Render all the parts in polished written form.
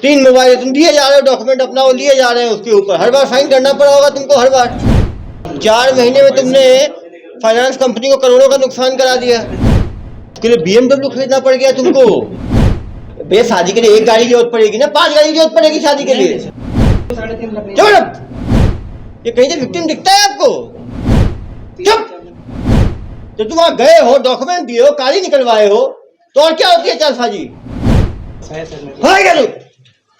3 mobile तुम दिए जा रहे हो, डॉक्यूमेंट अपना वो लिए जा रहे हैं, उसके ऊपर हर बार साइन करना पड़ा होगा तुमको। हर बार 4 महीने में तुमने फाइनेंस कंपनी को करोड़ों का नुकसान करा दिया। उसके लिए BMW खरीदना पड़ गया तुमको। बे शादी के लिए 1 गाड़ी की जरूरत पड़ेगी ना, 5 गाड़ी की जरूरत पड़ेगी शादी के लिए। चुप! ये कहीं से विक्टिम दिखता है आपको? चुप! तो तुम वहां गए हो, डॉक्यूमेंट दिए हो, कागज निकलवाए हो, तो और क्या होती है चालसाजी?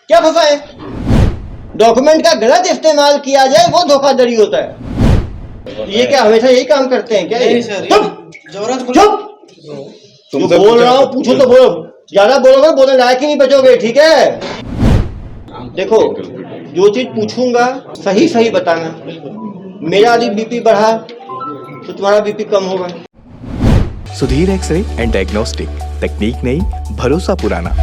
क्या फंसा है? डॉक्यूमेंट का गलत इस्तेमाल किया जाए वो धोखाधड़ी होता है। ये क्या हमेशा यही काम करते हैं क्या? चुप! तुम बोल रहा हूँ, पूछो तो बोलो। ज्यादा बोलोगे बोलने लायक ही नहीं बचोगे, ठीक है? देखो, जो चीज पूछूंगा सही सही बताना। मेरा यदि बीपी बढ़ा तो तुम्हारा बीपी कम होगा। सुधीर एक्सरे एंड डायग्नोस्टिक, तकनीक नई, भरोसा पुराना।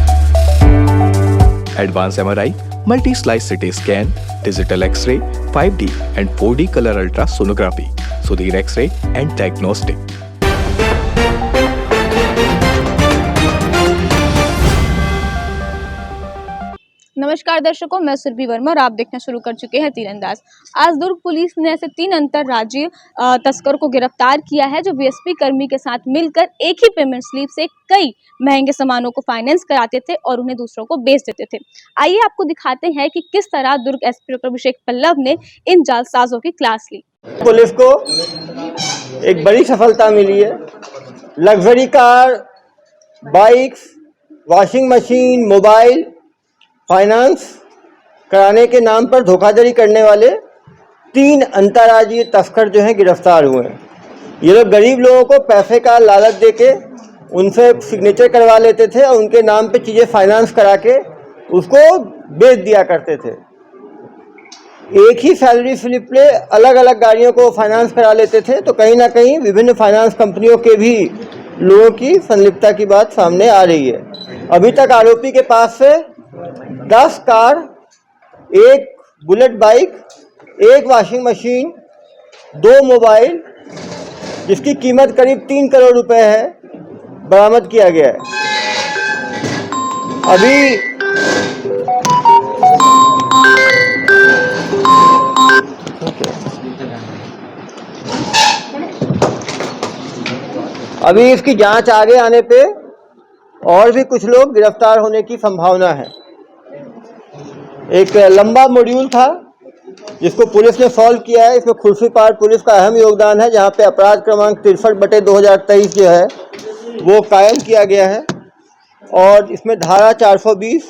Advance MRI, multi slice CT scan, digital X-ray, 5D and 4D colour ultra sonography. Sudhir X-ray and diagnostic. नमस्कार दर्शकों, मैं सुरभि वर्मा और आप देखना शुरू कर चुके हैं तीरंदाज। आज दुर्ग पुलिस ने ऐसे 3 अंतर्राज्यीय तस्कर को गिरफ्तार किया है जो BSP कर्मी के साथ मिलकर एक ही पेमेंट स्लिप से कई महंगे सामानों को फाइनेंस कराते थे और उन्हें दूसरों को बेच देते थे। आइए आपको दिखाते हैं कि किस तरह दुर्ग SP डॉ. अभिषेक पल्लव ने इन जालसाजों की क्लास ली। पुलिस को एक बड़ी सफलता मिली है। Luxury car, bikes, washing machine, mobile finance कराने के नाम पर धोखाधड़ी करने वाले 3 अंतर्राज्यीय तस्कर जो हैं गिरफ्तार हुए हैं। ये लोग गरीब लोगों को पैसे का लालच देके उनसे सिग्नेचर करवा लेते थे और उनके नाम पे चीज़ें फाइनेंस करा के उसको बेच दिया करते थे। एक ही सैलरी स्लिप पे अलग अलग गाड़ियों को फाइनेंस करा लेते थे। तो कहीं ना कहीं विभिन्न फाइनेंस कंपनियों के भी लोगों की संलिप्तता की बात सामने आ रही है। अभी तक आरोपी के पास से 10 car, 1 bullet bike, 1 washing machine, 2 mobile जिसकी कीमत करीब 3 करोड़ रुपए है बरामद किया गया है। अभी इसकी जांच आगे आने पे और भी कुछ लोग गिरफ्तार होने की संभावना है। एक लंबा मॉड्यूल था जिसको पुलिस ने सॉल्व किया है। इसमें खुर्शीपार पुलिस का अहम योगदान है, जहां पे अपराध क्रमांक 63/2023 जो है वो कायम किया गया है और इसमें धारा 420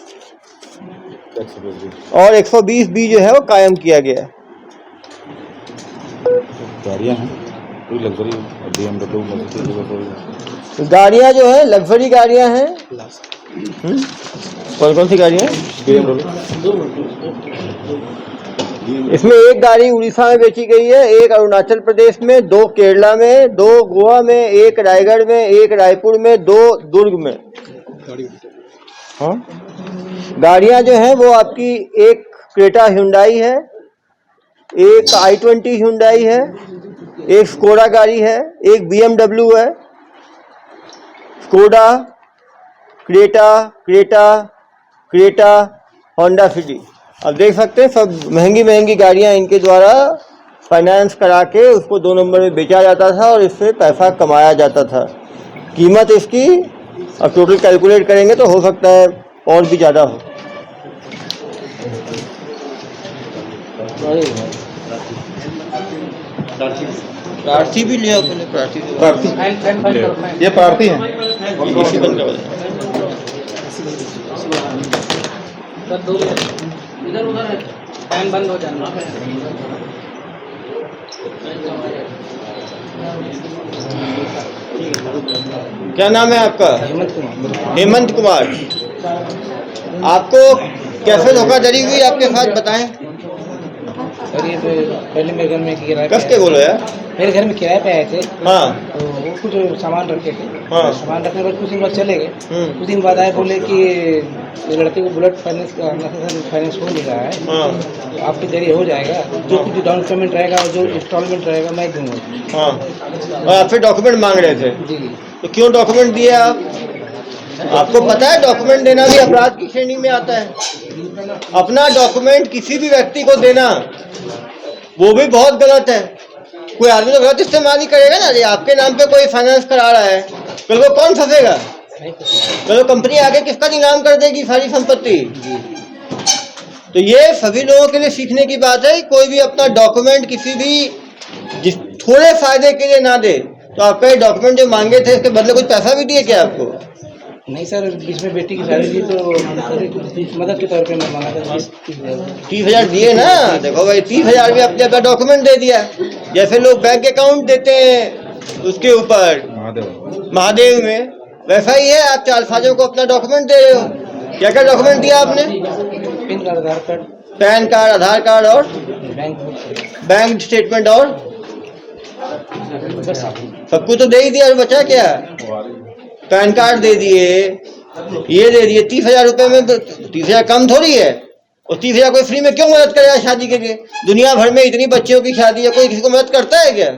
और 120B जो है वो कायम किया गया है। गाड़ियाँ हैं कोई लग्जरी BMW गाड़ियाँ जो है लग्जरी गाड़ियाँ हैं। कौन कौन सी गाड़ियाँ हैं? इसमें 1 गाड़ी उड़ीसा में बेची गई है, 1 अरुणाचल प्रदेश में, 2 केरला में, 2 गोवा में, 1 रायगढ़ में, 1 रायपुर में, 2 दुर्ग में। हाँ, गाड़ियाँ जो हैं वो आपकी 1 क्रेटा हुंडई है, 1 i20 हुंडई है, 1 स्कोडा गाड़ी है, 1 BMW है, स्कोडा, क्रेटा, होंडा सिटी। अब देख सकते हैं सब महंगी महंगी गाड़ियां इनके द्वारा फाइनेंस करा के उसको 2 नंबर में बेचा जाता था और इससे पैसा कमाया जाता था। कीमत इसकी अब टोटल कैलकुलेट करेंगे तो हो सकता है और भी ज़्यादा हो। प्रार्थी भी लिया पहले, प्रार्थी ये प्रार्थी है। इसी बंद का इधर उधर है, फैन बंद हो जाना। क्या नाम है आपका? हेमंत कुमार। आपको कैसे धोखाधड़ी हुई आपके साथ, बताएं। अरे पहले मेरे घर में किराए कस के बोलो यार। मेरे घर में किराए पे आए थे। हाँ, तो वो कुछ सामान रखे थे। हाँ। सामान रखने के बाद कुछ दिन बाद चले गए। कुछ दिन बाद आए, बोले कि ये लड़के को बुलेट फाइनेंस का फाइनेंस हो नहीं रहा है, हाँ, तो आपके जरिए हो जाएगा। जो कुछ डाउन पेमेंट रहेगा और जो इंस्टॉलमेंट रहेगा मैं दूंगा। हाँ। और आपसे डॉक्यूमेंट मांग रहे थे? जी। तो क्यों डॉक्यूमेंट दिए आप? आपको पता है डॉक्यूमेंट देना भी अपराध की श्रेणी में आता है। अपना डॉक्यूमेंट किसी भी व्यक्ति को देना वो भी बहुत गलत है। कोई आदमी तो गलत इस्तेमाल ही करेगा ना। ये आपके नाम पे कोई फाइनेंस करा रहा है, कल को कौन फंसेगा? कल कंपनी आगे किसका नीलाम कर देगी सारी संपत्ति। तो ये सभी लोगों के लिए सीखने की बात है। कोई भी अपना डॉक्यूमेंट किसी भी थोड़े फायदे के लिए ना दे। तो आपका ये डॉक्यूमेंट जो मांगे थे इसके बदले कुछ पैसा भी दिए क्या आपको? नहीं सर, बीच में बेटी की शादी थी तो मदद के तौर पे मैं मांगा था 30,000 दिए ना। देखो भाई 30,000 भी आपने अपना डॉक्यूमेंट दे दिया। जैसे लोग बैंक अकाउंट देते हैं उसके ऊपर महादेव में, वैसा ही है। आप चालसाजों को अपना डॉक्यूमेंट दे रहे हो। क्या क्या डॉक्यूमेंट दिया आपने? पैन कार्ड, आधार कार्ड और बैंक स्टेटमेंट और सब कुछ तो दे ही दिया। और बचा क्या? पैन कार्ड दे दिए, ये दे दिए। 30,000 रुपए में 30,000 कम थोड़ी है। और 30,000 कोई फ्री में क्यों मदद करेगा शादी के लिए? दुनिया भर में इतनी बच्चियों की शादी है, कोई किसी को मदद करता है क्या?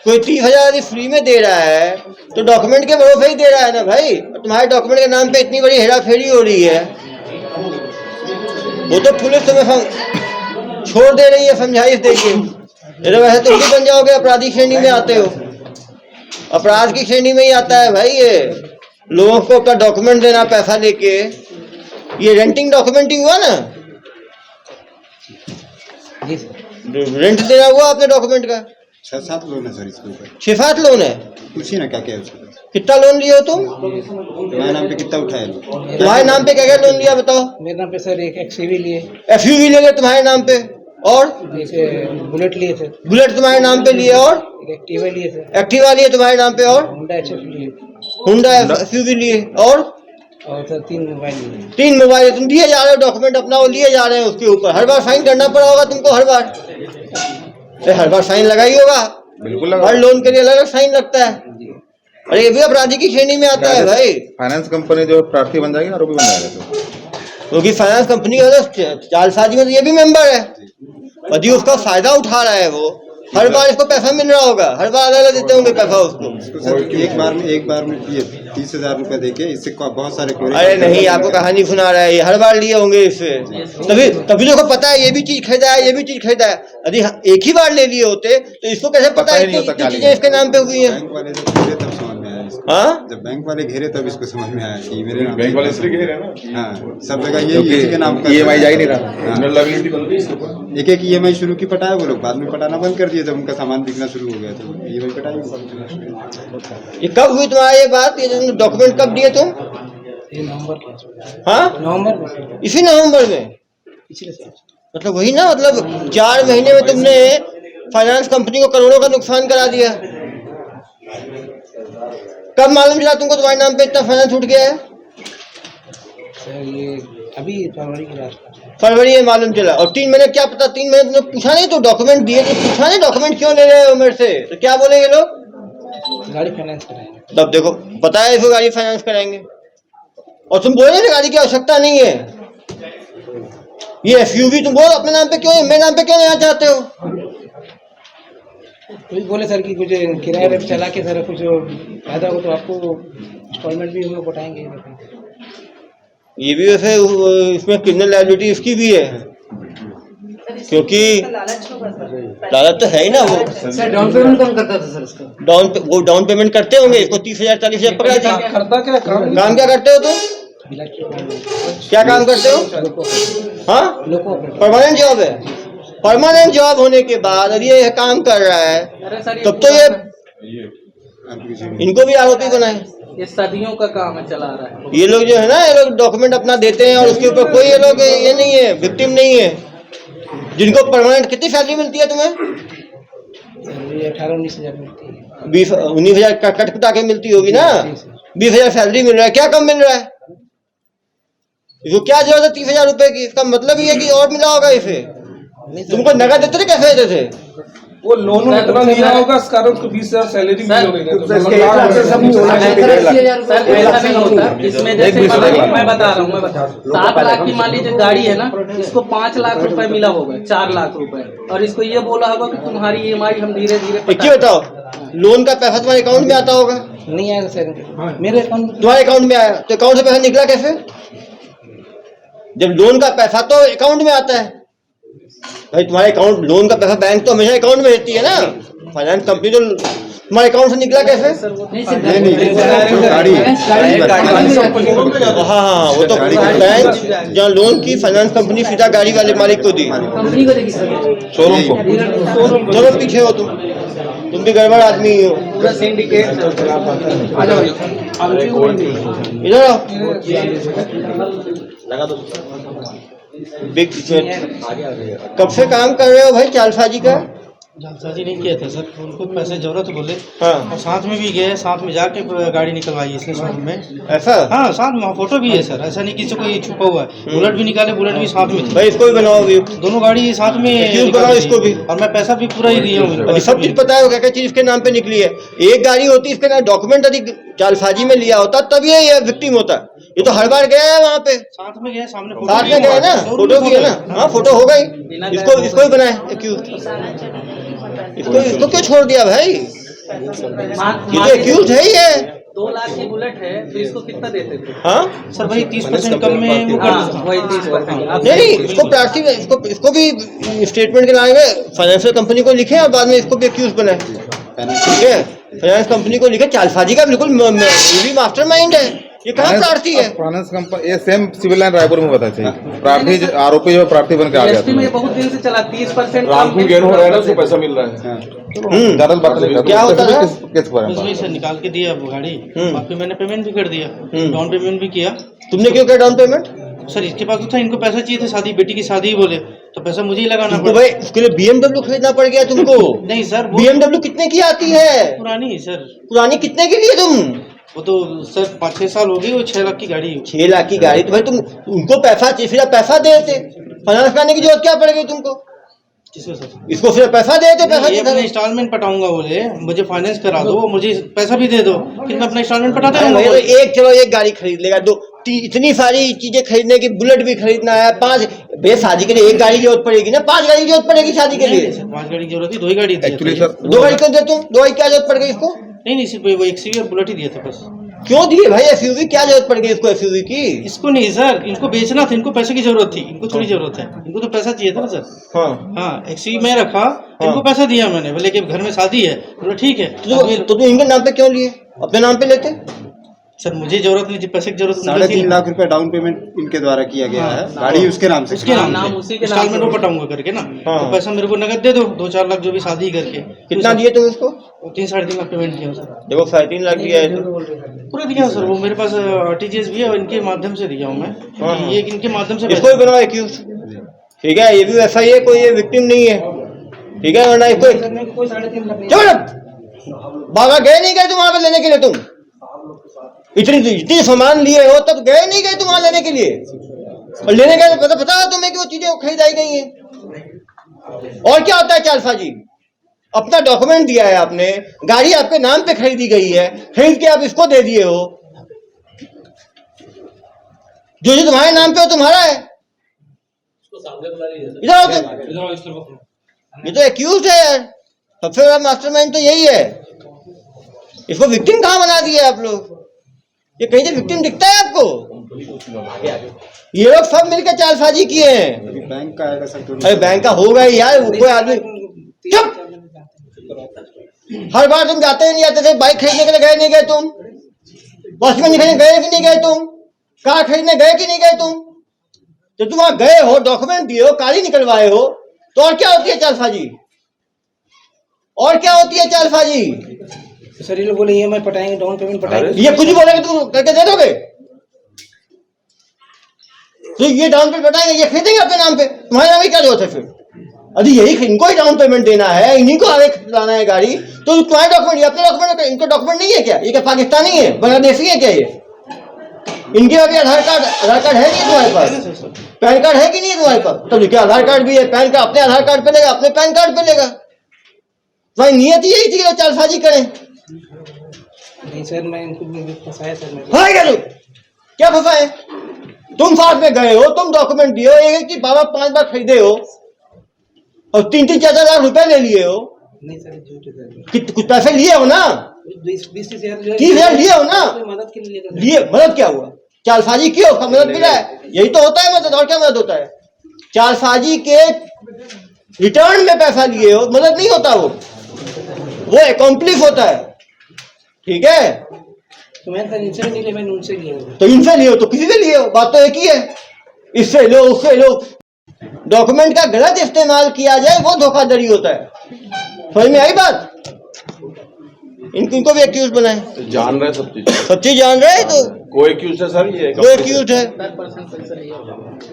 कोई 30,000 यदि फ्री में दे रहा है तो डॉक्यूमेंट के भरोसे ही दे रहा है ना भाई। तुम्हारे डॉक्यूमेंट के नाम पे इतनी बड़ी हेरा फेरी हो रही है। वो तो पुलिस तुम्हें छोड़ दे रही है समझाइश देके। वैसे तुम भी बन जाओगे, अपराधी श्रेणी में आते हो। अपराध की श्रेणी में ही आता है भाई ये। लोगों को अपना डॉक्यूमेंट देना पैसा लेके, ये रेंटिंग डॉक्यूमेंट ही हुआ ना। रेंट देना हुआ आपने डॉक्यूमेंट का। 6-7 लोन है सर इसके ऊपर। 6-7 लोन है? पूछिए ना क्या क्या है उसके। कितना लोन लिए हो तुम? तुम्हारे नाम पे कितना उठाया? तुम्हारे नाम पे क्या क्या लोन लिया बताओ? मेरे नाम पे सर एक एक्सयूवी लिए, एसयूवी ले गए तुम्हारे नाम पे, और एक बुलेट लिए थे, बुलेट तुम्हारे नाम पे लिए, और एक एक्टिवा लिए थे, एक्टिवा लिए तुम्हारे नाम पे, और होंडा एचएफ लिए, हुंडा एसयूवी लिए, और सर 3 मोबाइल लिए। 3 मोबाइल तुम दिए जा रहे हो। डॉक्यूमेंट अपना वो लिए जा रहे हैं। उसके ऊपर हर बार साइन करना पड़ा होगा तुमको। हर बार साइन लगा ही होगा। बिल्कुल हर लोन के लिए अलग अलग साइन लगता है। अरे ये भी अपराधी की श्रेणी में आता है भाई। फाइनेंस कंपनी जो प्रार्थी बन जाएगी, आरोपी बन जाएगा। क्योंकि फाइनेंस कंपनी का जालसाजी में तो ये भी मेंबर है। यदि उसका फायदा उठा रहा है वो, हर बार इसको पैसा मिल रहा होगा। हर बार अलग अलग देते होंगे पैसा उसको। सर एक बार में दिए 30,000 रुपए देके, इससे बहुत सारे कोरे। अरे नहीं, आपको कहानी सुना रहा है। ये हर बार लिए होंगे इससे। तभी लोगों को पता है ये भी चीज खरीदा है, ये भी चीज खरीदा है। यदि एक ही बार ले लिए होते तो इसको कैसे पता है कि चीजें इसके नाम पे हुई है? बैंक वाले जब घेरे तब समझ में आया इसको। हाँ, जब बैंक वाले घेरे तब इसको समझ में आया कि मेरे नाम बैंक वाले इसलिए घेरे ना। हाँ, सब जगह ये इसी के नाम का EMI जा ही नहीं रहा। एक EMI शुरू की पटाया वो लोग, बाद में पटाना बंद कर दिए जब उनका सामान बिकना शुरू हो गया तो EMI पटाई। ये कब हुई तुम्हारा ये बात? ये डॉक्यूमेंट कब दिए तुम? ये नवंबर। हाँ, नवंबर, इसी नवंबर में। पिछले साल। मतलब वही ना, मतलब 4 महीने में तुमने फाइनेंस कंपनी को करोड़ों का नुकसान करा दिया। कब मालूम चला तुमको तुम्हारे नाम पे इतना फाइनेंस उठ गया है? सर ये अभी फरवरी की बात। फरवरी में मालूम चला। और 3 महीने क्या पता? 3 महीने तुमने पूछा नहीं? तो डॉक्यूमेंट दिए तो पूछा नहीं डॉक्यूमेंट क्यों ले रहे हो मेरे से? तो क्या बोलेंगे लोग? गाड़ी फाइनेंस कराएंगे। तब देखो पता है इसको गाड़ी फाइनेंस कराएंगे। और तुम बोले गाड़ी की आवश्यकता नहीं है। ये एसयूवी तुम बोलो अपने नाम पे क्यों है? मेरे नाम पे क्यों लेना चाहते हो? कुछ बोले सर कि कुछ किराया रेट चला के सर कुछ फायदा हो तो आपको इंस्टॉलमेंट भी हम लोग बताएंगे। ये भी वैसे इसमें क्रिमिनल लायबिलिटी इसकी भी है, क्योंकि लालच तो है ही ना। वो सर डाउन पेमेंट कौन करता था सर इसका? वो डाउन पेमेंट करते होंगे। इसको 30,000 40,000 पकड़ा दिया। करता क्या काम क्या करते हो तुम? क्या काम करते हो? हाँ, परमानेंट जॉब है। परमानेंट जॉब होने के बाद यदि ये काम कर रहा है तब तो ये इनको भी आरोपी बनाए। ये सदियों का काम है, चला रहा है। ये लोग जो है ना, ये लोग डॉक्यूमेंट अपना देते हैं और उसके ऊपर कोई ये लोग ये नहीं है, विक्टिम नहीं है। जिनको परमानेंट कितनी सैलरी मिलती है तुम्हें? 18-19 हज़ार मिलती है। 20-19 हज़ार का कट कुटा के मिलती होगी ना। 20,000 सैलरी मिल रहा है। क्या कम मिल रहा है? इसको क्या जरूरत है 30,000 रुपए की? इसका मतलब ये है कि और मिला होगा इसे। तुमको नगद देते थे, कैसे देते थे? वो लोन इतना लिया होगा इस कारण उसको 20,000 सैलरी मिली होगी। इसमें जैसे मैं बता रहा हूँ 7 लाख की मान लीजिए गाड़ी है ना, इसको 5 लाख रुपए मिला होगा, 4 लाख रुपए, और इसको ये बोला होगा कि तुम्हारी EMI हम धीरे धीरे। क्यों बताओ? लोन का पैसा तुम्हारे अकाउंट में आता होगा। नहीं आएगा सर, मेरे अकाउंट तुम्हारे अकाउंट में आया तो अकाउंट से पैसा निकला कैसे? जब लोन का पैसा तो अकाउंट में आता है भाई, तुम्हारे अकाउंट, लोन का पैसा बैंक तो हमेशा अकाउंट में रहती है ना, फाइनेंस कंपनी तो तुम्हारे अकाउंट से निकला कैसे? हाँ, वो तो बैंक जहाँ लोन की फाइनेंस कंपनी सीधा गाड़ी वाले मालिक को दी, शोरूम को। चलो पीछे हो तुम भी गड़बड़ आदमी हो। पूरा सिंडिकेट इधर आओ। कब से काम कर रहे हो भाई चालसाजी का? जालसाजी नहीं किया था सर, उनको पैसे जरूरत बोले हाँ, और साथ में भी गए, साथ में जाके गाड़ी निकलवाई इसने शोरूम में। ऐसा? हाँ, साथ में वहाँ फोटो भी है सर, ऐसा नहीं किसी को ये छुपा हुआ है। बुलेट भी निकाले, बुलेट भी साथ में थी, भाई इसको भी बनाओ अभी, दोनों गाड़ी साथ में बनाओ इसको भी। और मैं पैसा भी पूरा ही दिया हूँ। अभी सब चीज पता है क्या क्या चीज इसके नाम पे निकली है। एक गाड़ी होती इसके नाम डॉक्यूमेंट यदि जालसाजी में लिया होता तब ये विक्टिम होता। ये तो हर बार गया है वहाँ पे, साथ में गए, सामने साथ में गए ना, फोटो भी है ना। हाँ, फोटो होगा ही। इसको ही बनाए एक्यूज। इसको क्यों छोड़ दिया भाई? ये तो एक्यूज है ही है। 2 लाख की बुलेट है तो इसको कितना देते थे? हाँ सर, वही 30% कम में वो कर देता। वही 30%। नहीं, इसको प्रार्थी इसको भी स्टेटमेंट के लाएंगे, फाइनेंशियल कंपनी को लिखे और बाद में इसको भी एक्यूज बनाए, ठीक है? फाइनेंस कंपनी को लिखे, चालसाजी का बिल्कुल मास्टरमाइंड है। ये कहाँ प्रार्थी है? फाइनेंस कंपनी ये सेम सिविल लाइन रायपुर में बताया चाहिए। प्रार्थी आरोपी जो प्रार्थी बन के आ गया एसपी में बहुत दिन से चला 30% रामपुर गेन हो रहा है ना, उसको पैसा मिल रहा है। ज्यादा बात नहीं, क्या होता था? किस बारे में? उसमें से निकाल के दिया वो गाड़ी, और फिर मैंने पेमेंट भी कर दिया, डाउन पेमेंट भी किया। तुमने क्यों किया डाउन पेमेंट? सर, इसके पास तो था, इनको पैसा चाहिए था, शादी, बेटी की शादी बोले तो पैसा मुझे ही लगाना तुमको पड़ा। भाई उसके लिए BMW खरीदना पड़ गया तुमको? नहीं सर, वो BMW कितने की आती है? पुरानी सर, पुरानी कितने की लिए तुम? वो तो सर 5-6 साल हो गए, वो 6 लाख की गाड़ी है। 6 लाख की गाड़ी तो भाई तुम उनको पैसा चाहिए, फिर पैसा देते, फाइनेंस कराने की जरूरत क्या पड़ गई तुमको? किसको सर? इसको फिर पैसा देते, पैसा ये अपना इंस्टॉलमेंट पटाऊंगा बोले, मुझे फाइनेंस करा दो, मुझे पैसा भी दे दो, कितना अपना इंस्टॉलमेंट पटाते तो रहूंगा। एक चलो एक गाड़ी खरीद लेगा, दो इतनी सारी चीजें खरीदने की, बुलेट भी खरीदना है, 5 भैया शादी के लिए एक गाड़ी की जरूरत पड़ेगी ना, 5 गाड़ी की जरूरत पड़ेगी शादी के लिए। 5 गाड़ी की जरूरत थी, 2 ही गाड़ी दी एक्चुअली थी। सर 2 गाड़ी क्यों दे तुम? 2 गाड़ी क्या जरूरत पड़ गई इसको? नहीं, सिर्फ वो एक सीवी और बुलेट ही दिया था बस। क्यों दिए भाई SUV? क्या जरूरत पड़ गई इसको SUV की? इसको नहीं सर, इनको बेचना था, इनको पैसे की जरूरत थी, इनको थोड़ी जरूरत है, इनको तो पैसा चाहिए था ना सर। हाँ, हाँ, एक सीवी मैं रखा, इनको पैसा दिया मैंने, बोले कि घर में शादी है, बोला ठीक है। तो तुम इनके नाम पे क्यों लिए? अपने नाम पे लेते। सर, मुझे जरूरत नहीं थी, पैसे की जरूरत 3.5 लाख रुपए डाउन पेमेंट इनके द्वारा किया गया है, गाड़ी उसके नाम से, उसके नाम नाम उसी से के नाम इंस्टॉलमेंट वो पटाऊंगा करके ना, तो पैसा मेरे को नगद दे दो, 2-4 लाख जो भी शादी करके। कितना दिए तुम इसको? 3-3.5 लाख पेमेंट किया सर, देखो 3.5 लाख दिया है तो। पूरा दिया सर। वो मेरे पास RTGS भी है और इनके माध्यम से दिया हूँ मैं, ये इनके माध्यम से इसको भी बनाओ एक्यूज, ठीक है? ये भी वैसा ही है, कोई ये विक्टिम नहीं है, ठीक है? वरना इसको कोई 3.5 लाख चलो बाबा गए नहीं गए तुम वहां पे लेने के लिए? तुम इतनी सामान लिए हो तब गए नहीं गए तुम वहां लेने के लिए? और लेने गए तो पता है तुम्हें कि वो चीजें खरीदाई गई हैं। और क्या होता है चालसाजी? अपना डॉक्यूमेंट दिया है आपने, गाड़ी आपके नाम पे खरीदी गई है, खरीद के आप इसको दे दिए हो, जो तुम्हारे नाम पे हो तुम्हारा है। इधर आओ तुम, ये तो एक्यूज है यार, सबसे बड़ा मास्टरमाइंड तो यही है। इसको विक्टिम कहाँ बना दिया आप लोग? ये कहीं से विक्टिम दिखता है आपको? ये लोग सब मिलकर चालसाजी किए हैं। अभी बैंक का आएगा सर। अरे बैंक का होगा ही यार, कोई आदमी चुप। हर बार तुम जाते ही नहीं जाते थे, बाइक खरीदने के लिए गए नहीं गए तुम? वॉशिंग मशीन खरीदने गए कि नहीं गए तुम? कार खरीदने गए कि नहीं गए तुम? तो तुम वहां गए हो, डॉक्यूमेंट दिए हो, काली निकलवाए हो, तो और क्या होती है चालसाजी? और क्या होती है चालसाजी? सर ये लोग बोले EMI पटाएंगे, डाउन पेमेंट पटाएंगे। ये कुछ भी बोलेंगे तुम करके दे दोगे? तो ये डाउन पेमेंट पटाएंगे, ये खरीदेंगे अपने नाम पे, तुम्हारे नाम की क्या जरूरत है फिर? अभी यही इनको ही डाउन पेमेंट देना है, इन्हीं को आगे लाना है गाड़ी, तो तुम्हारे डॉक्यूमेंट, अपने डॉक्यूमेंट, इनको डॉक्यूमेंट नहीं है क्या? ये क्या पाकिस्तानी है, बांग्लादेशी है क्या? ये इनके अभी आधार कार्ड है नहीं तुम्हारे पास? पैन कार्ड है कि नहीं है तुम्हारे पास? तो क्या आधार कार्ड भी है, पैन कार्ड अपने आधार कार्ड पे लेगा, अपने पैन कार्ड पे लेगा। तुम्हारी नियत यही थी कि चालसाजी करें। नहीं सर, मैं इनको फंसाया सर। मैं क्या फंसाए? तुम साथ में गए हो, तुम डॉक्यूमेंट दिए हो, एक चीज 5 बार खरीदे हो और 3-4 लाख रुपए ले लिए हो। नहीं सर, झूठ है सर। कुछ पैसे लिए हो ना? 20 हजार 30,000 लिए हो ना, मदद के लिए लेकर लिए मदद क्या हुआ, चालसाजी की हो, मदद मिला है, यही तो होता है मदद, और क्या मदद होता है। चालसाजी के रिटर्न में पैसा लिए हो, मदद नहीं होता, वो अकॉम्प्लिस होता है, ठीक है। तो मैंने कहा इनसे नहीं लिया, मैंने उनसे लिया। तो इनसे लिए हो तो किसी से लिए हो, बात तो एक ही है, इससे लो उससे लो। डॉक्यूमेंट का गलत इस्तेमाल किया जाए वो धोखाधड़ी होता है, समझ में आई बात। इनको भी एक्यूज बनाए, तो जान रहे सब चीज जान रहे हैं, तो कोई एक्यूज है सर, ये वो एक्यूज है,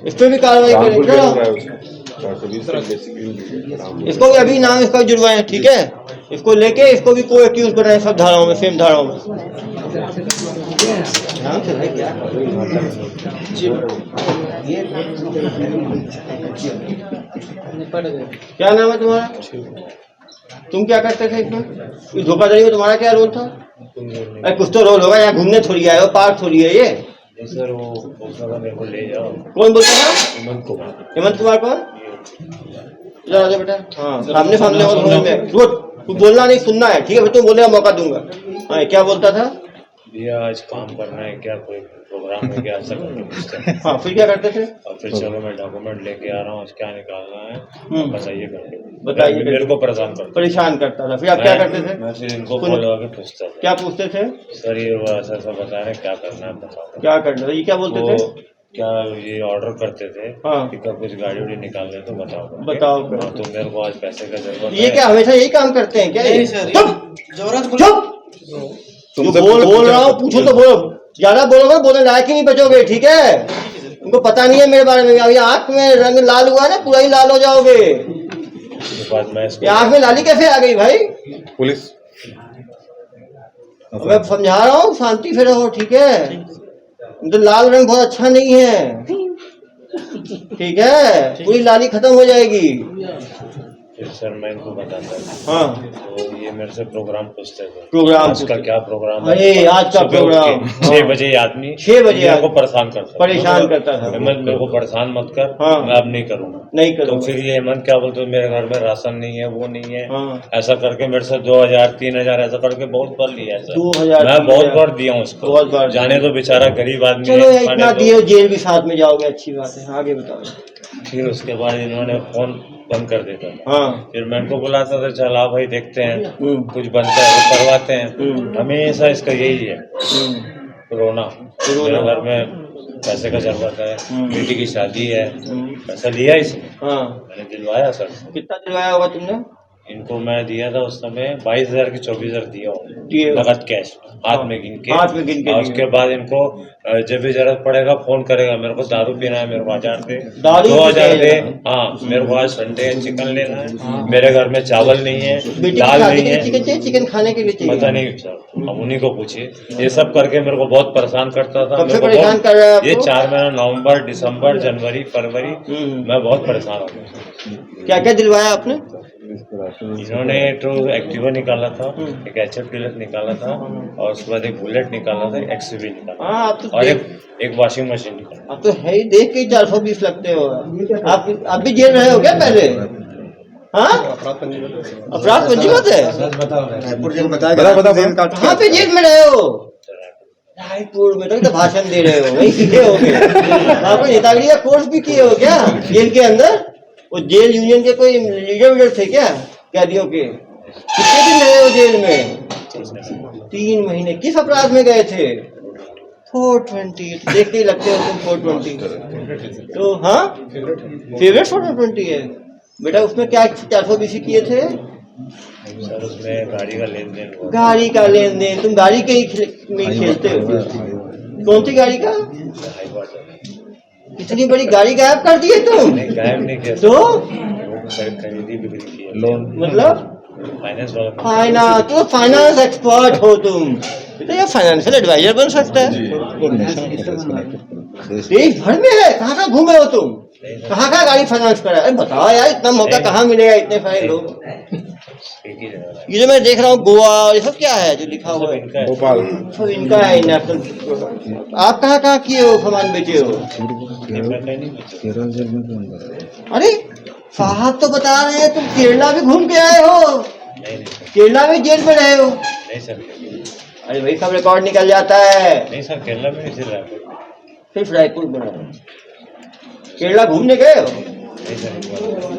इस पर भी कार्रवाई करें। चलो इसको भी अभी नाम इसका जुड़वाए, ठीक है, इसको लेके इसको भी को एक्यूज बनाए सब धाराओं में, सेम धाराओं में। क्या नाम है तुम्हारा, तुम क्या करते थे इसमें, इस धोखाधड़ी में तुम्हारा क्या रोल था। अरे कुछ तो रोल होगा, यहाँ घूमने थोड़ी आए हो, पार्क थोड़ी है ये। सर वो मेरे को ले जाओ। कौन बोलता था, हेमंत कुमार। हेमंत कुमार कौन, इधर आ जा बेटा। हाँ सामने सामने और तू बोलना नहीं, सुनना है, ठीक है, फिर तुम बोलेगा मौका दूंगा। हाँ क्या बोलता था, भैया आज काम करना है क्या, कोई प्रोग्राम है क्या, ऐसा करके पूछते हैं। हाँ फिर क्या करते थे, और फिर चलो मैं डॉक्यूमेंट लेके आ रहा हूँ, आज क्या निकालना है बताइए करके, बताइए, मेरे को परेशान करता था। फिर आप क्या करते थे, मैं फिर इनको फॉलो आके पूछता था। क्या पूछते थे, सर ये वो ऐसा ऐसा बता रहे हैं, क्या करना है बताओ। क्या करना था, ये क्या बोलते थे, क्या ये ऑर्डर करते थे हाँ। कि कब कुछ गाड़ी उड़ी निकालने तो बताओ बताओ। तो मेरे को आज पैसे का जरूरत ये क्या हमेशा यही काम करते हैं क्या, नहीं सर, जबरदस्त चुप बोल रहा हूँ, पूछो तो बोलो, ज्यादा बोलोगे बोलने लायक ही नहीं बचोगे, ठीक है। तुमको पता नहीं है मेरे बारे में, अभी आँख में रंग लाल हुआ ना, पूरा ही लाल हो जाओगे। आँख में लाली कैसे आ गई भाई, पुलिस मैं समझा रहा हूँ, शांति से रहो, ठीक है। तो लाल रंग बहुत अच्छा नहीं है, ठीक है, पूरी लाली खत्म हो जाएगी। फिर सर मैं इनको बताता था। हाँ तो ये मेरे से प्रोग्राम पूछते थे, प्रोग्राम आज का क्या प्रोग्राम है। अरे आज का प्रोग्राम 6 बजे ये आदमी 6 बजे मेरे को परेशान करता था। हेमंत मेरे को परेशान मत कर, हाँ। मैं अब नहीं करूँगा, नहीं तो करो। फिर ये हेमंत क्या बोलते मेरे घर में राशन नहीं है, वो नहीं है, हाँ। ऐसा करके मेरे से 2000 3000 ऐसा करके बहुत बार लिया है सर। 2000 मैं बहुत बार दिया हूँ उसको, बहुत बार जाने तो बेचारा गरीब आदमी चलो है, इतना दिए, जेल भी साथ में जाओगे, अच्छी बात है, आगे बताओ। फिर उसके बाद इन्होंने फोन बंद कर देता था। हाँ फिर मैं इनको बुलाता था, चल आ भाई देखते हैं, कुछ बनता है तो करवाते हैं। हमेशा इसका यही है, रोना। मेरे घर में पैसे का जरूरत है, बेटी की शादी है, पैसा लिया इसने, हाँ मैंने दिलवाया सर। कितना दिलवाया होगा तुमने, इनको मैं दिया था उस समय 22,000 की 24,000 दिया दिए। नगद कैश हाथ में गिन के। हाथ में गिन के और उसके बाद इनको जब भी जरूरत पड़ेगा फोन करेगा, मेरे को दारू पीना है, मेरे को 1000 दे, 2000 दे, हाँ मेरे को आज संडे है, चिकन लेना है, मेरे घर में चावल नहीं है, दाल नहीं है, चिकन चाहिए, चिकन खाने के लिए चाहिए, पता नहीं सर, अब उन्हीं को पूछिए। ये सब करके मेरे को बहुत परेशान करता था। कब से मेरे को परेशान कर रहा है बहुत- ये आपको? 4 महीना नवंबर दिसंबर जनवरी फरवरी मैं बहुत परेशान हो गया। क्या क्या दिलवाया आपने, इन्होंने तो एक्टिवा निकाला था, एक एचएफ डीलक्स निकाला था, और उसके बाद एक बुलेट निकाला था, एक एक्सयूवी निकाला, हाँ आप तो और एक वॉशिंग मशीन निकाला। आप तो है ही, देख के ही 420 लगते हो आप भी जेल रहे हो क्या पहले, हाँ अपराध पंजीबत है, कहाँ पे जेल में रहे हो, रायपुर में, तो भाषण दे रहे हो, वही सीखे हो गए, आपको नेतागिरी का कोर्स भी किए हो क्या जेल के अंदर, वो जेल यूनियन के कोई लीडर थे क्या कैदियों के, कितने दिन रहे हो जेल में, 3 महीने, किस अपराध में गए थे, 420, देखते ही लगते हो तुम 420, तो हाँ फेवरेट 420 है बेटा, उसमें क्या 420 किए थे, सर उसमें गाड़ी का लेन देन हुआ। गाड़ी का लेन देन, तुम गाड़ी के ही में खेलते हो, कौन सी गाड़ी का, इतनी बड़ी गाड़ी गायब कर दी है तुम, नहीं गायब नहीं किया तो खरीदी बिक्री की है, लोन मतलब फाइनेंस वाला। फाइनेंस, तो फाइनेंस एक्सपर्ट हो तुम, तो ये फाइनेंशियल एडवाइजर बन सकता है, देश भर में है, कहाँ कहाँ घूमे हो तुम, कहाँ कहाँ गाड़ी फाइनेंस करा, अरे बताओ यार, इतना मौका कहाँ मिलेगा, इतने सारे लोग, एक ही जगह ये जो मैं देख रहा हूँ गोवा और ये सब क्या है जो लिखा हुआ है, इनका है। भोपाल सब इनका है नेशनल, आप कहाँ कहाँ किए हो, सामान बेचे हो, मैं कहीं नहीं पूछा। अरे साहब तो बता रहे हैं तुम केरला भी घूम के आए हो, नहीं केरला में जेल में रहे हो, नहीं सर अरे भाई सब रिकॉर्ड निकल जाता है। नहीं सर, केरला में नहीं, सिर्फ रायपुर। सिर्फ रायपुर में है। केरला घूमने गए हो? नहीं सर,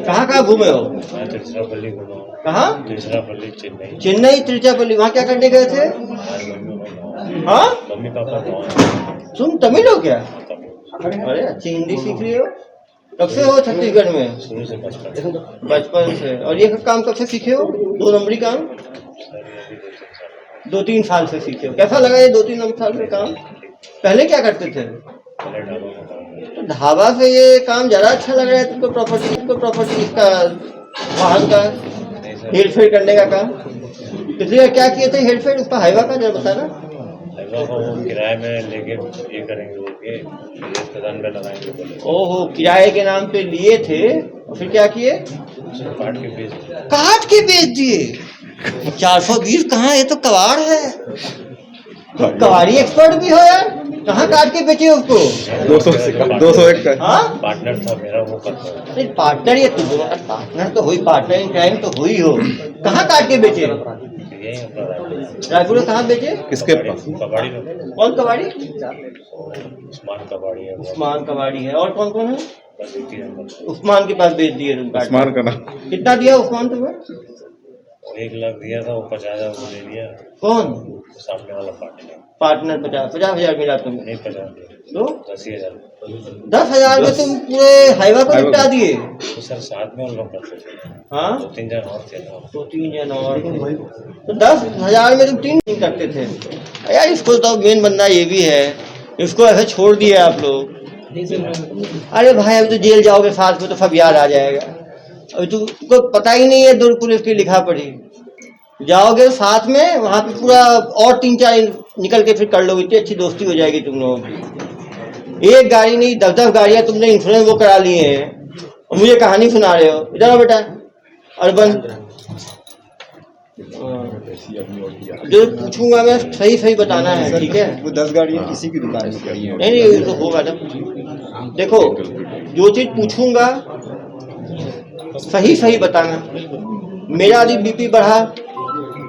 कहाँ कहाँ घूमे हो? मैं तिरुचिरापल्ली घूमा हूँ। कहाँ? तिरुचिरापल्ली, चेन्नई। चेन्नई, तिरुचिरापल्ली, वहाँ क्या करने गए थे? हाँ, मम्मी पापा गाँव। तुम तमिल हो क्या? अरे अच्छी हिंदी सीख रही हो। कब से हो छत्तीसगढ़ में? शुरू से बचपन। बचपन से। और ये काम कब से सीखे हो? 2 नंबरी काम? सर ये भी 2-3 साल से सीखे हो। कैसा लगा ये 2-3 साल में काम? पहले क्या करते थे? पहले ढाबा में काम किया। तो ढाबा से ये काम ज्यादा अच्छा लग रहा है तुमको? प्रॉपर्टी का, वाहन का नहीं सर, हेर फेर करने का काम? पिछले क्या किए थे हेर फेर? उसका हाईवा का जरा बताना। हाईवा को वो किराए में लेके ये करेंगे, वो के खदान में लगाएंगे बोले। ओहो, किराए के नाम पे लिए थे और फिर क्या किए? उसको काट के बेच दिया। काट के बेच दिए। 420 कहाँ? ये तो कबाड़ है। तुम कबाड़ी एक्सपर्ट भी हो यार। कहाँ काट के बेचे उसको? 201 का। हाँ, पार्टनर था मेरा, वो करता था। अरे पार्टनर, ये तुम पार्टनर तो हुई, पार्टनर इन क्राइम तो हुई हो। कहाँ काट के बेचे? यही अपना रायपुर। रायपुर में कहाँ बेचे? किसके पास? कबाड़ी में कौन कबाड़ी? उस्मान कबाड़ी है वो। उस्मान कबाड़ी है। और कौन कौन है? बस एक ही नंबर। उस्मान के पास बेच दिए तुम काट के। उस्मान का नाम। कितना दिया उस्मान तुम्हें? 1 लाख दिया था, वो 50,000 को ले लिया। कौन? सामने वाला पार्टी ने। पार्टनर 50,000 मिला तुम्हें? नहीं 50 दिया, तो 10,000। 10,000 में तुम पूरे हाईवा को निपटा दिए? तो सर साथ में उन लोग करते थे। हाँ, 2-3 जन और थे ना। 2-3 जन और थे। तो 10,000 में तुम 3 दिन करते थे यार। इसको तो मेन बंदा ये भी है, इसको ऐसे छोड़ दिए आप लोग। अरे भाई अभी तो जेल जाओगे साथ में तो सब याद आ जाएगा। अभी तुमको पता ही नहीं है दुर्ग पुलिस की लिखा पढ़ी। जाओगे साथ में, वहाँ पे पूरा और 3-4 निकल के फिर कर लोगे। इतनी अच्छी दोस्ती हो जाएगी तुम लोगों की। एक गाड़ी नहीं 10-10 गाड़ियाँ तुमने इंश्योरेंस वो करा लिए हैं और मुझे कहानी सुना रहे हो। इधर आओ बेटा, अर्बन। जो पूछूंगा मैं सही बताना है, ठीक है? वो 10 गाड़ियाँ किसी की दुकान में पड़ी हैं। नहीं वो तो होगा ना। देखो, जो चीज पूछूंगा सही बताना। मेरा यदि बीपी बढ़ा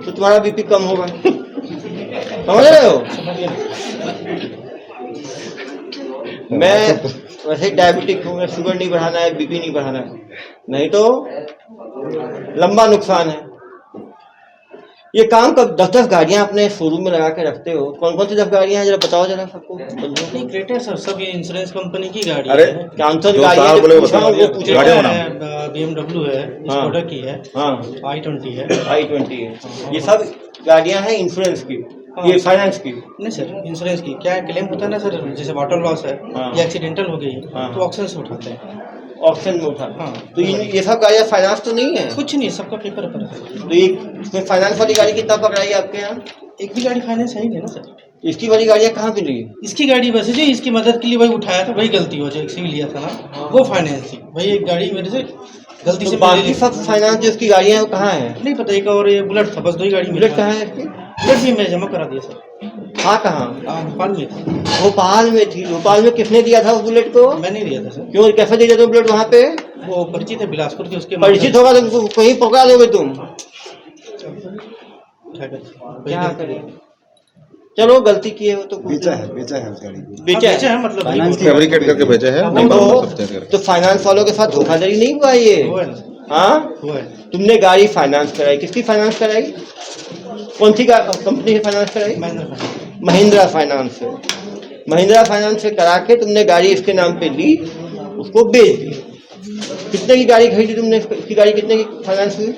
तो तुम्हारा बीपी कम होगा। समझ रहे हो? मैं वैसे डायबिटिक हूँ, शुगर नहीं बढ़ाना है, बीपी नहीं बढ़ाना है, नहीं तो लंबा नुकसान है। ये काम कब 10-10 गाड़ियां अपने शोरूम में लगा के रखते हो? कौन कौन सी 10 गाड़ियां हैं जरा बताओ जरा सबको। नहीं क्रेटा सर, सब ये इंश्योरेंस कंपनी की गाड़ी अरे, है। कैंसर जो गाड़ियां साहब जो बोले वो पूछा बता वो दिया। पूछे। गाड़ियों का BMW है, हाँ। स्कोडा की है, हाँ, i20 है। i20 है। ये सब गाड़ियां हैं इंश्योरेंस की, ये फाइनेंस की। नहीं सर, इंश्योरेंस की क्या क्लेम होता है ना सर, जैसे वाटर लॉस है हाँ। या एक्सीडेंटल हो गई हाँ। तो ऑक्शन से उठाते हैं। ऑप्शन में उठा। हाँ। तो ये सब गाड़ियां फाइनेंस तो नहीं है? कुछ नहीं, सबका पेपर पर है। तो ये इसमें फाइनेंस वाली गाड़ी कितना पकड़ाई है आपके यहाँ? एक भी गाड़ी फाइनेंस है ही नहीं ना सर। इसकी वाली गाड़ियाँ कहाँ मिली? इसकी गाड़ी बस जो इसकी मदद के लिए वही उठाया था, वही गलती हो जो इसी लिया था ना, वो फाइनेंस थी। वही एक गाड़ी मेरे से गलती तो से बाकी सब फाइनेंस जो इसकी गाड़ियाँ हैं वो कहाँ है? नहीं पता। एक और ये बुलेट था, बस 2 ही गाड़ी। बुलेट कहाँ है इसकी? बुलेट भी मैं जमा करा दिया सर। हाँ, कहाँ? भोपाल में था। भोपाल में थी। भोपाल में किसने दिया था उस बुलेट को? मैंने दिया था सर। क्यों, कैसे दिया था बुलेट वहाँ पे? वो परिचित है बिलासपुर के, उसके परिचित होगा तो कहीं पकड़ा लोगे तुम। क्या करें? चलो गलती की है वो तो बेचा है उस गाड़ी को। बेचा है मतलब फाइनेंस की फैब्रिकेट करके भेजे हैं। तो फाइनेंस वालों के साथ धोखाधड़ी नहीं हुआ ये? वो है ना, हाँ, वो है। तुमने गाड़ी फाइनेंस कराई, किसकी फाइनेंस कराई? कौन सी कंपनी की फाइनेंस कराई? महिंद्रा फाइनेंस से। महिंद्रा फाइनेंस से करा के तुमने गाड़ी इसके नाम पे ली, उसको बेच दी। कितने की गाड़ी खरीदी तुमने? इसकी गाड़ी कितने की फाइनेंस हुई?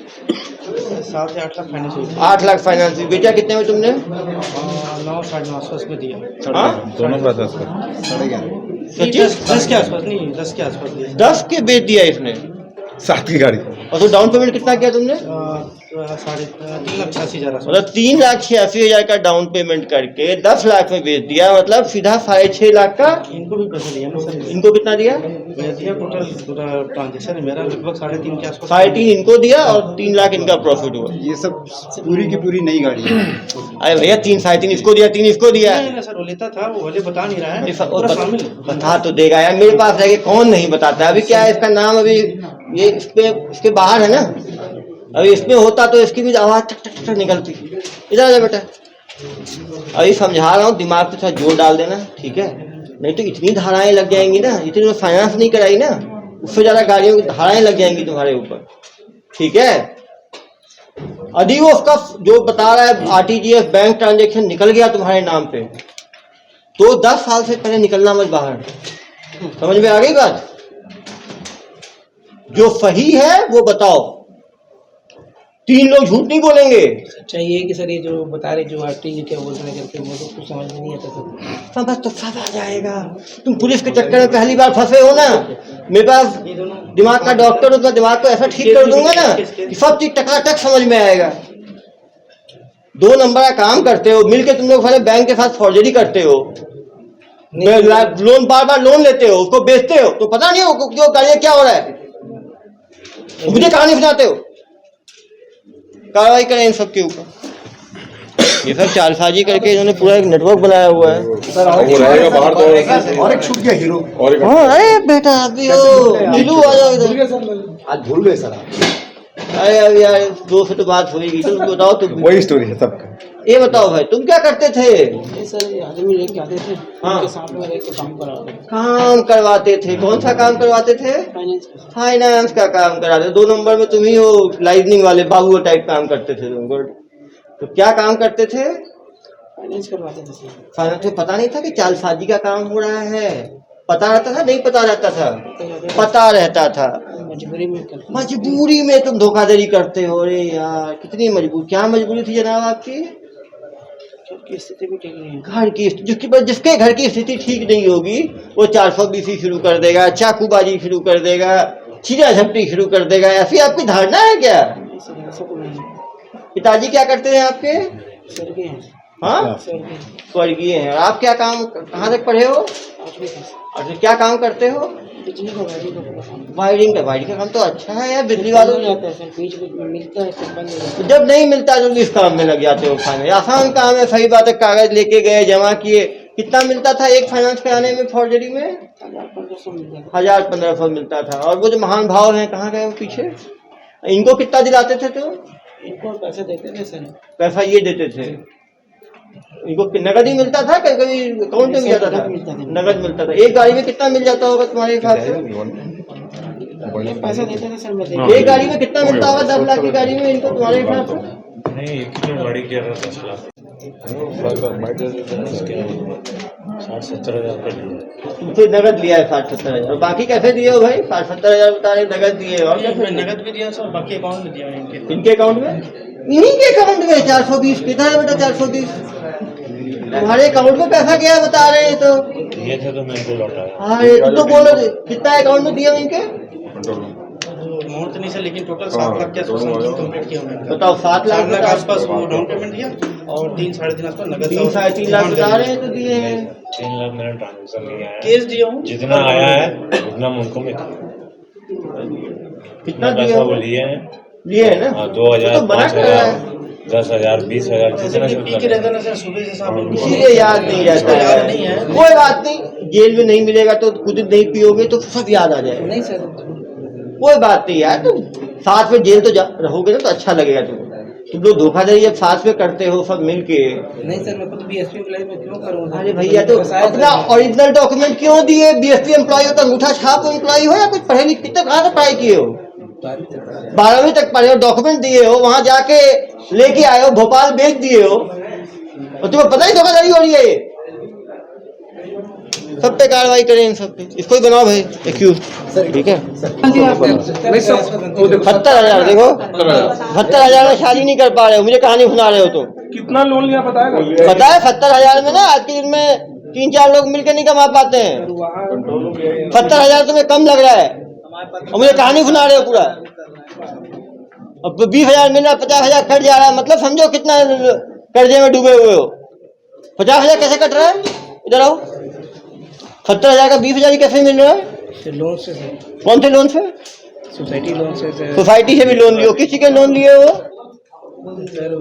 7 से 8 लाख फाइनेंस हुई। 8 लाख फाइनेंस हुई। बेचा कितने में तुमने? 9 साढ़े 9 आसपास में दिया। हाँ, दोनों का था। 11.5। 10 के आसपास, नहीं 10 के आसपास दिया। 10 के बेच दिया इसने। 7 की गाड़ी। और तो डाउन पेमेंट कितना किया तुमने? 3,86,000। मतलब 3,86,000 का डाउन पेमेंट करके 10 लाख में बेच दिया। मतलब सीधा 6.5 लाख का। इनको भी पैसा दिया ना सर। इनको कितना दिया? मैं दिया टोटल पूरा ट्रांजेक्शन मेरा लगभग 3.5 के आसपास। 3.5 इनको दिया और 3 लाख इनका प्रॉफिट हुआ। ये सब पूरी की पूरी नई गाड़ी है। अरे भैया 3 3.5 इसको दिया, 3 इसको दिया। नहीं सर, वो लेता था, वो वाले बता नहीं रहा है। ये पूरा शामिल है। बता तो देगा यार, मेरे पास रह के कौन नहीं बताता। अभी क्या है इसका नाम, अभी ये इसके बाहर है ना। अभी इसमें होता तो इसकी भी आवाज टक टक टक निकलती। इधर आ जा बेटा, अभी समझा रहा हूँ, दिमाग पे थोड़ा जोर डाल देना, ठीक है? नहीं तो इतनी धाराएं लग जाएंगी ना, इतनी फाइनेंस नहीं कराई ना, उससे ज्यादा गाड़ियों की धाराएं लग जाएंगी तुम्हारे ऊपर, ठीक है? यदि वो उसका जो बता रहा है आरटीजीएस बैंक ट्रांजैक्शन निकल गया तुम्हारे नाम पे, तो 10 साल से पहले निकलना मत बाहर। समझ में आ गई बात? जो सही है वो बताओ, 3 लोग झूठ नहीं बोलेंगे। अच्छा ये कि सर ये जो बता रहे जो आरटीजी क्या बोल रहे करके वो तो कुछ समझ में नहीं आता सर। समझ तो सब आ जाएगा, तुम पुलिस के चक्कर में पहली बार फंसे हो ना। मेरे पास दिमाग का डॉक्टर हो, तो दिमाग को ऐसा ठीक कर दूंगा ना कि सब चीज टकाटक समझ में आएगा। 2 नंबर का काम करते हो, मिलके तुम लोग सारे बैंक के साथ फॉर्जरी करते हो, लोन बार लोन लेते हो, उसको बेचते हो, तो पता नहीं हो जो गाड़ियां क्या हो रहा है, मुझे कहानी सुनाते हो। कार्रवाई करें इन सब के ऊपर। ये सब चालसाजी करके इन्होंने पूरा एक नेटवर्क बनाया हुआ है। और एक छूट गया हीरो। हाँ, अरे बेटा अभी हो नीलू आ जाओ इधर। आज भूल गए सर। अरे अब यार 2 से तो बात होगी, तुम बताओ। तुम वही स्टोरी है सबका। ये बताओ भाई, तुम क्या करते थे? ये सर ये आदमी लेके आते थे, हाँ। उनके साथ में रह के काम कराते थे। काम करवाते थे? कौन सा काम करवाते थे? फाइनेंस का काम कराते। 2 नंबर में तुम ही हो लाइजनिंग वाले बाबू टाइप काम करते थे तुम। तो क्या काम करते थे? फाइनेंस करवाते थे। फाइनेंस में पता नहीं था कि चालसाजी का काम हो रहा है? पता रहता था? नहीं पता रहता था? पता रहता था। मजबूरी में तुम धोखाधड़ी करते हो। अरे यार कितनी मजबूरी, क्या मजबूरी थी जनाब आपकी? स्थिति भी ठीक नहीं है। घर की जिसके घर की स्थिति ठीक नहीं होगी वो 420 शुरू कर देगा, चाकूबाजी शुरू कर देगा, चीरा झपटी शुरू कर देगा। ऐसी आपकी धारणा है क्या? पिताजी क्या करते हैं आपके? स्वर्गीय हैं। हाँ स्वर्गीय हैं। आप क्या काम, कहाँ तक पढ़े हो? अच्छा क्या काम करते हो? बिजली का वायरिंग का काम तो अच्छा है यार। बिजली वालों आता है सर, बीच में मिलता है सर, बंद हो जाता है। जब नहीं मिलता तो इस काम में लग जाते हो। फाइनेंस आसान काम है, सही बात है। कागज लेके गए, जमा किए। कितना मिलता था एक फाइनेंस कराने में, फॉर्जरी में? 1500 मिलता है। 1000-1500 मिलता था। और वो जो महान भाव हैं कहाँ गए वो पीछे? इनको कितना दिलाते थे तो? इनको पैसे देते थे सर। पैसा पैसा ये देते थे इनको? नगद ही मिलता था? कभी कभी अकाउंट में मिल जाता था? नगद मिलता था। एक गाड़ी में कितना मिल जाता होगा तुम्हारे हिसाब से? पैसा देते थे सर। एक गाड़ी में कितना मिलता होगा? 10 लाख की गाड़ी में इनको तुम्हारे हिसाब से? नहीं कितनी गाड़ी कह रहा 10 लाख 60-70 हज़ार का लिया। तुमसे नगद लिया है 60-70 हजार। और बाकी कैसे दिए हो भाई? 60-70 हजार बता रहे नगद दिए। और कैसे? नगद भी दिया सर, बाकी अकाउंट में दिया इनके। इनके अकाउंट में? इन्हीं के अकाउंट में 420। कितना है बेटा 420? तुम्हारे अकाउंट में पैसा गया बता रहे हैं तो? ये थे तो मैं इनको लौटाया। हाँ ये तुम तो बोलो कितना अकाउंट में दिया इनके? अमाउंट तो नहीं सर, लेकिन टोटल 7 लाख के आसपास कंप्लीट किया हमने। बताओ 7 लाख के आसपास वो डाउन पेमेंट दिया और 3-3.5 आसपास नगद। 3-3.5 लाख बता रहे हैं तो दिए हैं। 3 लाख मेरा ट्रांजेक्शन नहीं आया। केस दिया हूँ, जितना आया है उतना मैं उनको मिला। कितना पैसा वो लिए हैं? लिए है ना? 2000, तो मना कर रहा है। 10,000, 20,000 जितना पी के रहता ना सर, सुबह से शाम तक। इसीलिए याद नहीं रहता याद नहीं है। है। कोई बात नहीं, जेल में नहीं मिलेगा तो कुछ नहीं पियोगे तो सब याद आ जाएगा। नहीं सर, कोई बात नहीं यार, तुम साथ में जेल तो रहोगे ना तो अच्छा लगेगा। तुम लोग धोखाधड़ी जब साथ में करते हो सब मिल के। नहीं सर, मैं खुद बीएसपी एम्प्लॉय में क्यों करूँ? अरे भैया तो अपना ओरिजिनल डॉक्यूमेंट क्यों दिए? बीएसपी एम्प्लॉय हो तो अंगूठा छाप एम्प्लॉय हो या कुछ पढ़े लिखे? कितने कहाँ से पढ़ाई किए हो? 12वीं तक पढ़े हो, डॉक्यूमेंट दिए हो, वहां जाके लेके आए हो, भोपाल बेच दिए हो और तुम्हें पता ही धोखाधड़ी हो रही है। ये सब पे कार्रवाई करें, इन सब पे। इसको ही बनाओ भाई एक्यूज, ठीक है? 70,000 देखो, 70,000 में शादी नहीं कर पा रहे हो, मुझे कहानी सुना रहे हो तो। कितना लोन लिया पता है? पता है 70,000 में ना आज के दिन में 3-4 लोग मिलकर नहीं कमा पाते हैं। 70,000 तुम्हें कम लग रहा है और मुझे कहानी सुना रहे हो पूरा। अब 20,000 मिल रहा, 50,000 कट जा रहा है, मतलब समझो कितना कर्जे में डूबे हुए हो। 50,000 कैसे कट रहा है? इधर आओ। 70,000 का 20,000 कैसे मिल रहा है? लोन से। कौन से लोन से? सोसाइटी लोन से। सोसाइटी से भी लोन लियो? किसी के लोन लिए हो? सर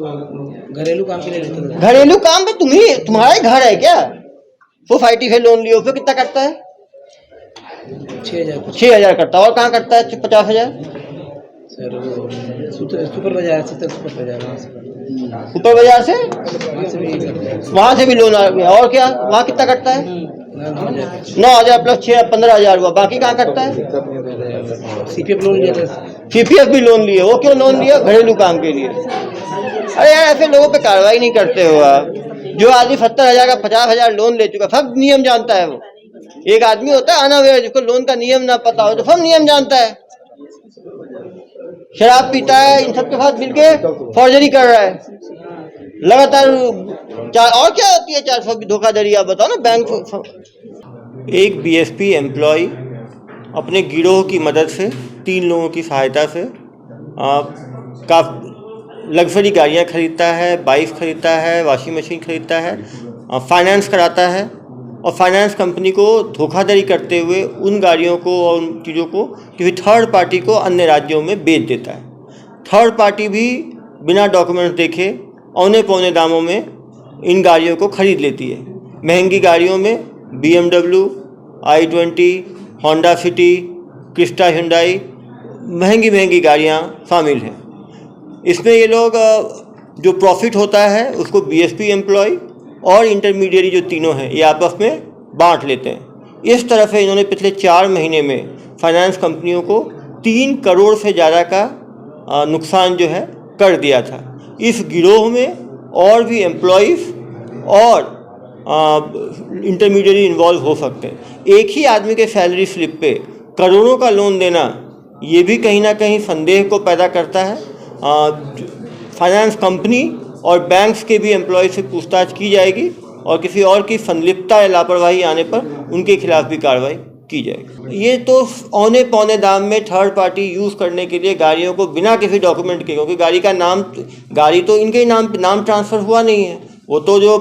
घरेलू काम के लिए लेते थे। घरेलू काम पे तुम्हारा ही घर है क्या? सोसाइटी से लोन लियो, फिर कितना कटता है? 6,000 करता है। और कहाँ करता है 50,000? सर सुपरवाइजर वहाँ से ऊपर बाजार से वहां से भी लोन आ गया। और क्या वहाँ कितना कटता है? 9,000 प्लस 15,000 हुआ। बाकी कहाँ कटता है? सीपीएफ लोन लिया था। सीपीएफ भी लोन लिए। वो क्यों लोन लिया? घरेलू काम के लिए। अरे यार ऐसे लोगों पे कार्रवाई नहीं करते हो आप। जो आदमी 70,000 का 50,000 लोन ले चुका, सब नियम जानता है वो। एक आदमी होता है अनअवेयर, जिसको लोन का नियम ना पता हो, तो सब नियम जानता है। शराब पीता है, इन सबके साथ मिलके फॉर्जरी कर रहा है लगातार। और क्या होती है 400 की धोखाधड़ी? आप बताओ ना। बैंक एक बीएसपी एम्प्लॉय अपने गिरोह की मदद से 3 लोगों की सहायता से लग्जरी गाड़ियाँ खरीदता है, बाइक खरीदता है, वॉशिंग मशीन खरीदता है, फाइनेंस कराता है और फाइनेंस कंपनी को धोखाधड़ी करते हुए उन गाड़ियों को और उन चीज़ों को किसी थर्ड पार्टी को अन्य राज्यों में बेच देता है। थर्ड पार्टी भी बिना डॉक्यूमेंट्स देखे औने पौने दामों में इन गाड़ियों को खरीद लेती है। महंगी गाड़ियों में BMW, i20, Honda city, Crysta Hyundai, महंगी गाड़ियाँ शामिल हैं। इसमें ये लोग जो प्रॉफिट होता है उसको बीएसपी एम्प्लॉय और इंटरमीडिएरी जो तीनों हैं ये आपस में बांट लेते हैं। इस तरह से इन्होंने पिछले 4 महीने में फाइनेंस कंपनियों को 3 करोड़ से ज़्यादा का नुकसान जो है कर दिया था। इस गिरोह में और भी एम्प्लॉयज़ और इंटरमीडिएरी इन्वॉल्व हो सकते हैं। एक ही आदमी के सैलरी स्लिप पे करोड़ों का लोन देना ये भी कहीं ना कहीं संदेह को पैदा करता है। फाइनेंस कंपनी और बैंक्स के भी एम्प्लॉय से पूछताछ की जाएगी और किसी और की संलिप्तता या लापरवाही आने पर उनके खिलाफ भी कार्रवाई की जाएगी। ये तो औने पौने दाम में थर्ड पार्टी यूज़ करने के लिए गाड़ियों को बिना किसी डॉक्यूमेंट के, क्योंकि गाड़ी तो इनके ही नाम ट्रांसफ़र हुआ नहीं है। वो तो जो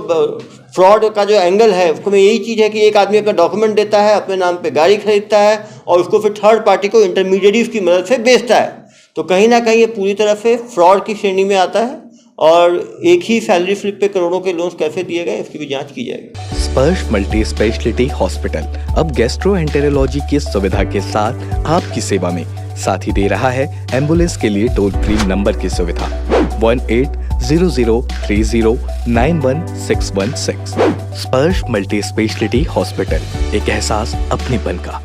फ्रॉड का जो एंगल है उसको में यही चीज़ है कि एक आदमी अपना डॉक्यूमेंट देता है, अपने नाम पे गाड़ी खरीदता है और उसको फिर थर्ड पार्टी को इंटरमीडिएरीज की मदद से बेचता है। तो कहीं ना कहीं ये पूरी तरह से फ्रॉड की श्रेणी में आता है और एक ही सैलरी स्लिप पे करोड़ों के लोन्स कैसे दिए गए इसकी भी जांच की जाएगी। स्पर्श मल्टी स्पेशलिटी हॉस्पिटल अब गैस्ट्रोएंटेरोलॉजी की सुविधा के साथ आपकी सेवा में, साथ ही दे रहा है एम्बुलेंस के लिए टोल फ्री नंबर की सुविधा 180030911616। स्पर्श मल्टी स्पेशलिटी हॉस्पिटल, एक एहसास अपनेपन का।